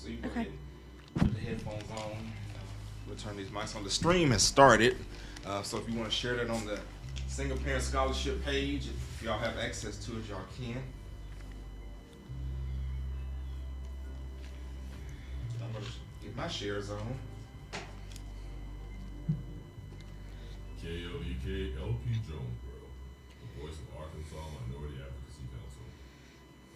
So you go Okay. ahead and put the headphones on. We'll turn these mics on. The stream has started. So if you want to share that on the single parent scholarship page, if y'all have access to it, y'all can. I'm going to get my shares on. KLEK LP Jonesboro, the voice of Arkansas Minority Advocacy Council.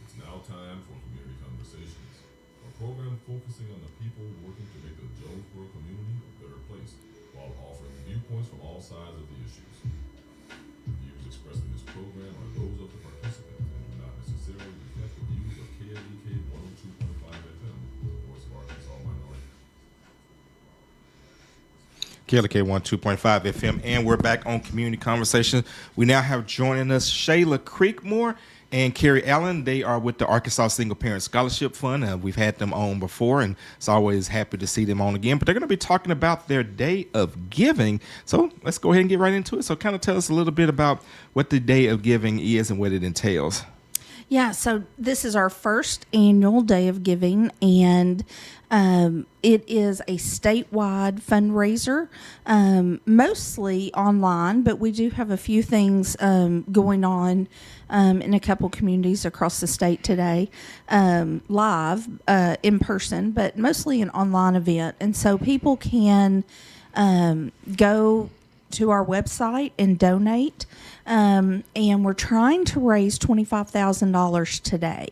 It's now time for community conversations, a program focusing on the people working to make the Jonesboro community a better place, while offering viewpoints from all sides of the issues. The views expressed in this program are those of the participants and do not necessarily reflect the views of KLEK 102.5 FM, the voice of Arkansas Minority. KLK 102.5 FM, and we're back on Community Conversation. We now have joining us Shayla Creekmore and Carrie Allen. They are with the Arkansas Single Parent Scholarship Fund. We've had them on before, and it's always happy to see them on again. But they're going to be talking about their Day of Giving. So let's go ahead and get right into it. So kind of tell us a little bit about what the Day of Giving is and what it entails. Yeah, so this is our first annual Day of Giving, and it is a statewide fundraiser, mostly online, but we do have a few things going on in a couple communities across the state today, live, in person, but mostly an online event. And so people can go to our website and donate. And we're trying to raise $25,000 today.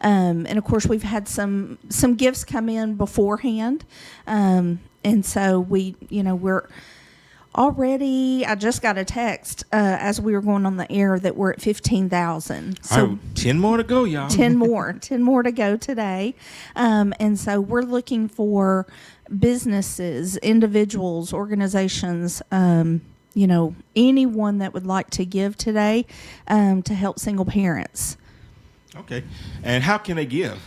And of course, we've had some gifts come in beforehand. And so we're already, I just got a text as we were going on the air that we're at 15,000. So All right, 10 more to go, y'all. 10 more to go today. And so we're looking for businesses, individuals, organizations, anyone that would like to give today to help single parents. Okay. And how can they give?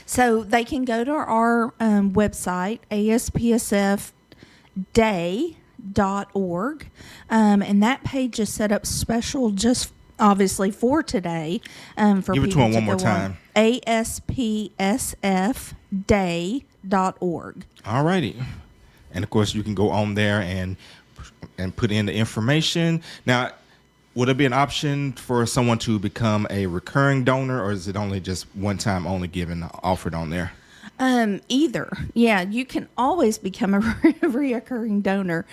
So they can go to our website, aspsfday.org, and that page is set up special just obviously for today. For Give it to people them one more go time. on aspsfday.org. All righty. And of course, you can go on there and put in the information. Now, would there be an option for someone to become a recurring donor, or is it only just one time only given offered on there? Either. Yeah, you can always become a reoccurring donor.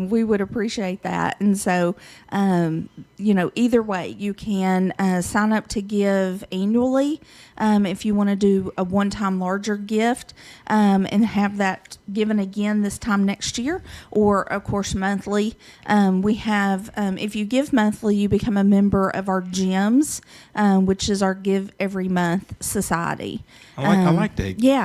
We would appreciate that. And so, either way, you can sign up to give annually if you want to do a one-time larger gift and have that given again this time next year, or, of course, monthly. We have, if you give monthly, you become a member of our GEMS, which is our Give Every Month Society. I like that. Yeah.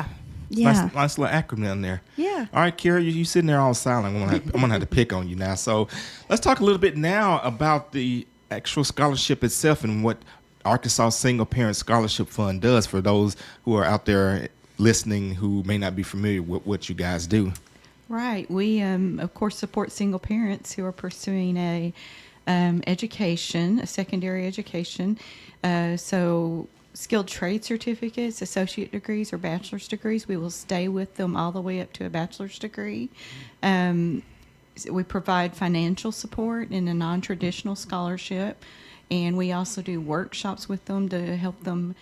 Yeah. Nice little acronym there. Yeah. All right, Kira, you sitting there all silent. I'm gonna have to pick on you now. So let's talk a little bit now about the actual scholarship itself and what Arkansas Single Parent Scholarship Fund does for those who are out there listening who may not be familiar with what you guys do. Right. We, of course, support single parents who are pursuing a secondary education. So skilled trade certificates, associate degrees, or bachelor's degrees, we will stay with them all the way up to a bachelor's degree. We provide financial support in a non-traditional scholarship, and we also do workshops with them to help them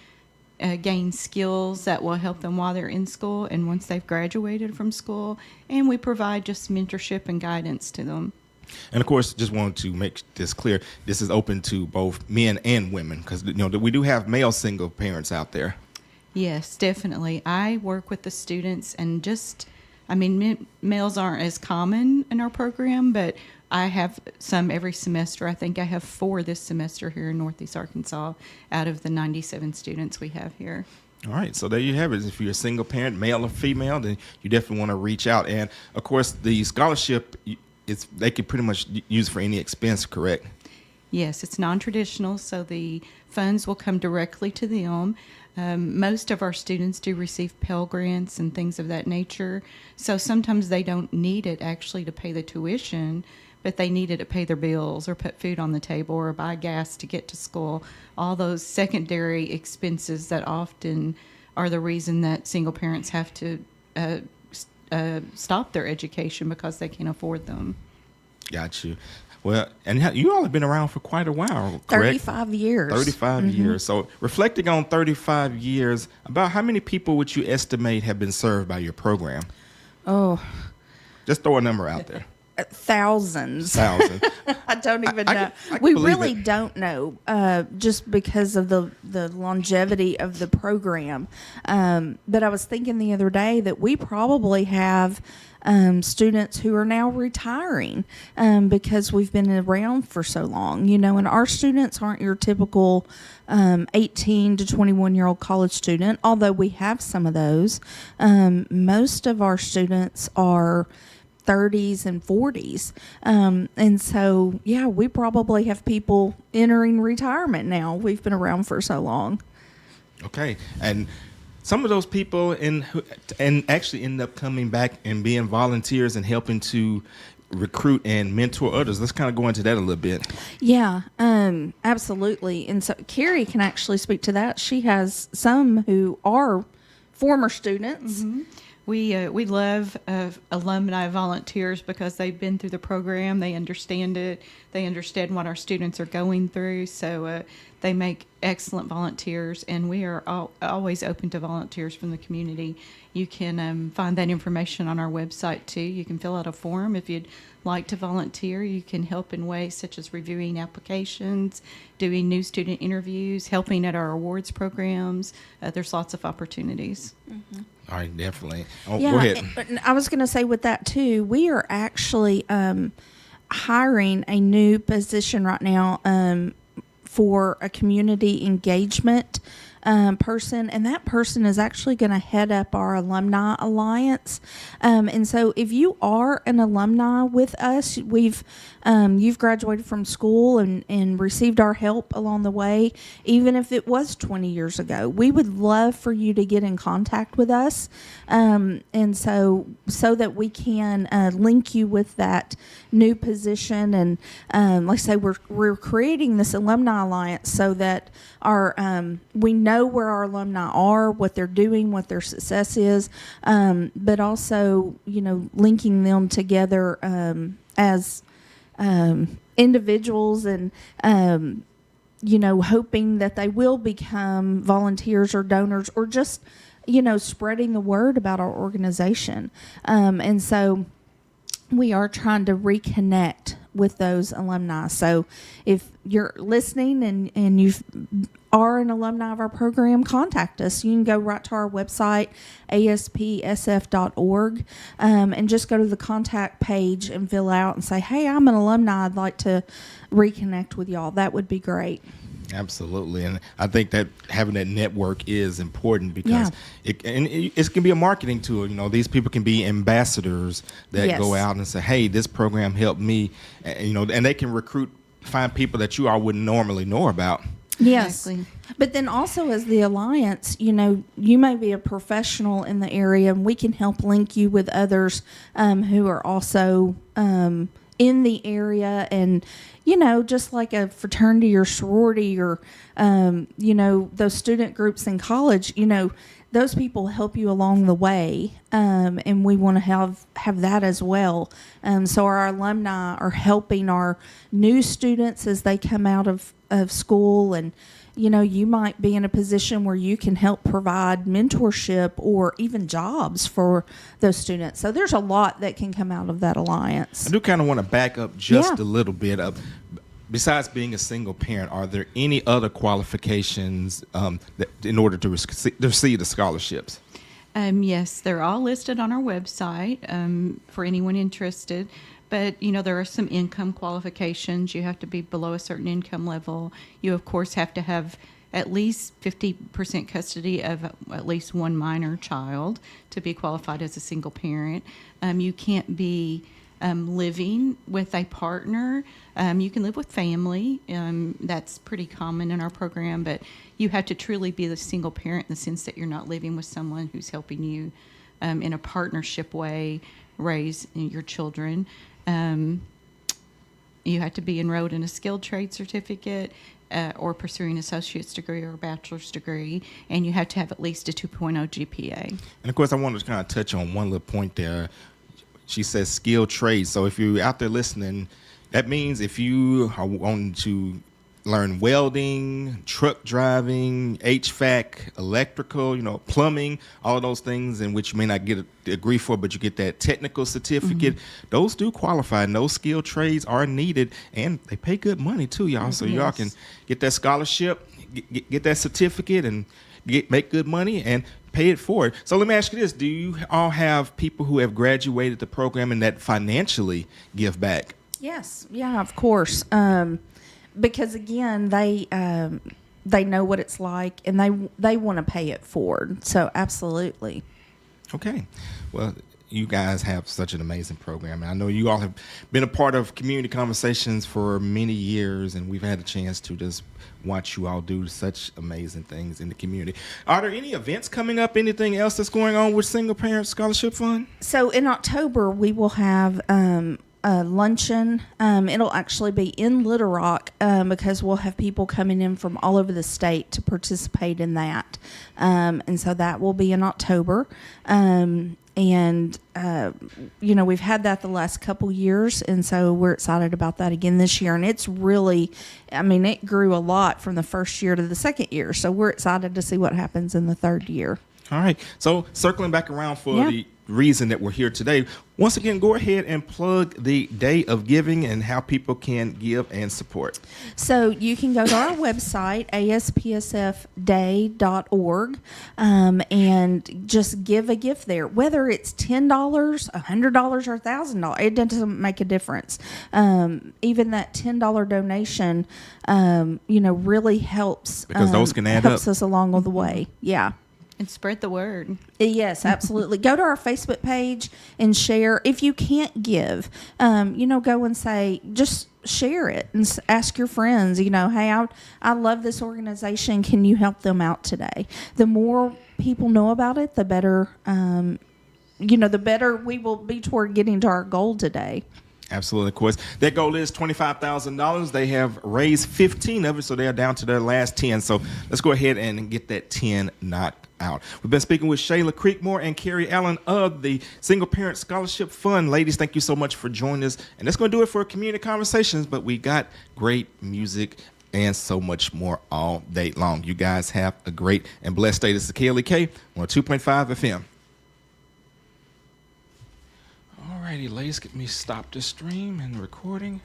gain skills that will help them while they're in school and once they've graduated from school. And we provide just mentorship and guidance to them. And of course, just wanted to make this clear. This is open to both men and women because we do have male single parents out there. Yes, definitely. I work with the students and males aren't as common in our program, but I have some every semester. I think I have 4 this semester here in Northeast Arkansas out of the 97 students we have here. All right, so there you have it. If you're a single parent, male or female, then you definitely want to reach out. And of course, the scholarship, they can pretty much use for any expense, correct? Yes, it's non-traditional, so the funds will come directly to them. Most of our students do receive Pell Grants and things of that nature, so sometimes they don't need it actually to pay the tuition, but they need it to pay their bills or put food on the table or buy gas to get to school, all those secondary expenses that often are the reason that single parents have to stop their education because they can't afford them. Got you. Well, and you all have been around for quite a while, correct? 35 years. 35 years. So reflecting on 35 years, about how many people would you estimate have been served by your program? Oh, Just throw a number out there. thousands. Thousands. I don't even I know. can We believe really it. don't know, just because of the longevity of the program. But I was thinking the other day that we probably have students who are now retiring because we've been around for so long. You know, and our students aren't your typical 18 to 21-year-old college student, although we have some of those. Most of our students are 30s and 40s. And so, yeah, we probably have people entering retirement now. We've been around for so long. Okay. And some of those people and actually end up coming back and being volunteers and helping to recruit and mentor others. Let's kind of go into that a little bit. Yeah, absolutely. And so Carrie can actually speak to that. She has some who are former students. We love alumni volunteers because they've been through the program. They understand it. They understand what our students are going through. So they make excellent volunteers, and we are always open to volunteers from the community. You can find that information on our website too. You can fill out a form if you'd like to volunteer. You can help in ways such as reviewing applications, doing new student interviews, helping at our awards programs. There's lots of opportunities. All right, definitely. Oh, Yeah, go ahead. and I was going to say with that too, we are actually hiring a new position right now for a community engagement person, and that person is actually going to head up our Alumni Alliance. And so if you are an alumni with us, you've graduated from school and received our help along the way, even if it was 20 years ago, we would love for you to get in contact with us. And so that we can link you with that new position. And like I say, we're creating this Alumni Alliance so that we know where our alumni are, what they're doing, what their success is, but also, linking them together as individuals and, hoping that they will become volunteers or donors or just, spreading the word about our organization. And so we are trying to reconnect with those alumni. So if you're listening and you are an alumni of our program, contact us. You can go right to our website, aspsf.org, and just go to the contact page and fill out and say, hey, I'm an alumni. I'd like to reconnect with y'all. That would be great. Absolutely. And I think that having that network is important because Yeah. it can be a marketing tool. These people can be ambassadors that Yes. go out and say, hey, this program helped me, and they can find people that you all wouldn't normally know about. Yes. Exactly. But then also as the Alliance, you may be a professional in the area and we can help link you with others who are also in the area. And, just like a fraternity or sorority or, those student groups in college, those people help you along the way. And we want to have that as well. So our alumni are helping our new students as they come out of school, and you might be in a position where you can help provide mentorship or even jobs for those students. So there's a lot that can come out of that alliance. I do kind of want to back up just Yeah. a little bit. Besides being a single parent, are there any other qualifications that in order to receive the scholarships? Yes, they're all listed on our website for anyone interested. But, there are some income qualifications. You have to be below a certain income level. You, of course, have to have at least 50% custody of at least one minor child to be qualified as a single parent. You can't be living with a partner. You can live with family. That's pretty common in our program. But you have to truly be the single parent in the sense that you're not living with someone who's helping you in a partnership way raise your children. You have to be enrolled in a skilled trade certificate or pursuing an associate's degree or a bachelor's degree, and you have to have at least a 2.0 GPA. And of course, I wanted to kind of touch on one little point there. She says skilled trades. So if you're out there listening, that means if you are wanting to learn welding, truck driving, HVAC, electrical, plumbing, all of those things in which you may not get a degree for, but you get that technical certificate. Those do qualify, and those skilled trades are needed, and they pay good money too, y'all. So y'all can get that scholarship, get that certificate, and make good money and pay it forward. So let me ask you this. Do you all have people who have graduated the program and that financially give back? Yes. Yeah, of course. Because again, they know what it's like, and they want to pay it forward. So absolutely. Okay. Well, you guys have such an amazing program. And I know you all have been a part of Community Conversations for many years, and we've had a chance to just watch you all do such amazing things in the community. Are there any events coming up? Anything else that's going on with Single Parent Scholarship Fund? So in October, we will have a luncheon. It'll actually be in Little Rock because we'll have people coming in from all over the state to participate in that. And so that will be in October. We've had that the last couple years, and so we're excited about that again this year. And it's really, it grew a lot from the first year to the second year. So we're excited to see what happens in the third year. All right. So circling back around for the reason that we're here today, once again, go ahead and plug the Day of Giving and how people can give and support. So you can go to our website, aspsfday.org, and just give a gift there. Whether it's $10, $100, or $1,000, it doesn't make a difference. Even that $10 donation, really helps. Because those can add helps up. us along the way. Yeah. And spread the word. Yes, absolutely. Go to our Facebook page and share. If you can't give, go and say, just share it and ask your friends, hey, I love this organization. Can you help them out today? The more people know about it, the better, the better we will be toward getting to our goal today. Absolutely, of course. Their goal is $25,000. They have raised 15 of it, so they're down to their last 10. So let's go ahead and get that 10 knocked out. We've been speaking with Shayla Creekmore and Carrie Allen of the Single Parent Scholarship Fund. Ladies, thank you so much for joining us. And that's going to do it for Community Conversations, but we got great music and so much more all day long. You guys have a great and blessed day. This is KLEK on 2.5 FM. Alrighty, ladies, get me stop the stream and recording.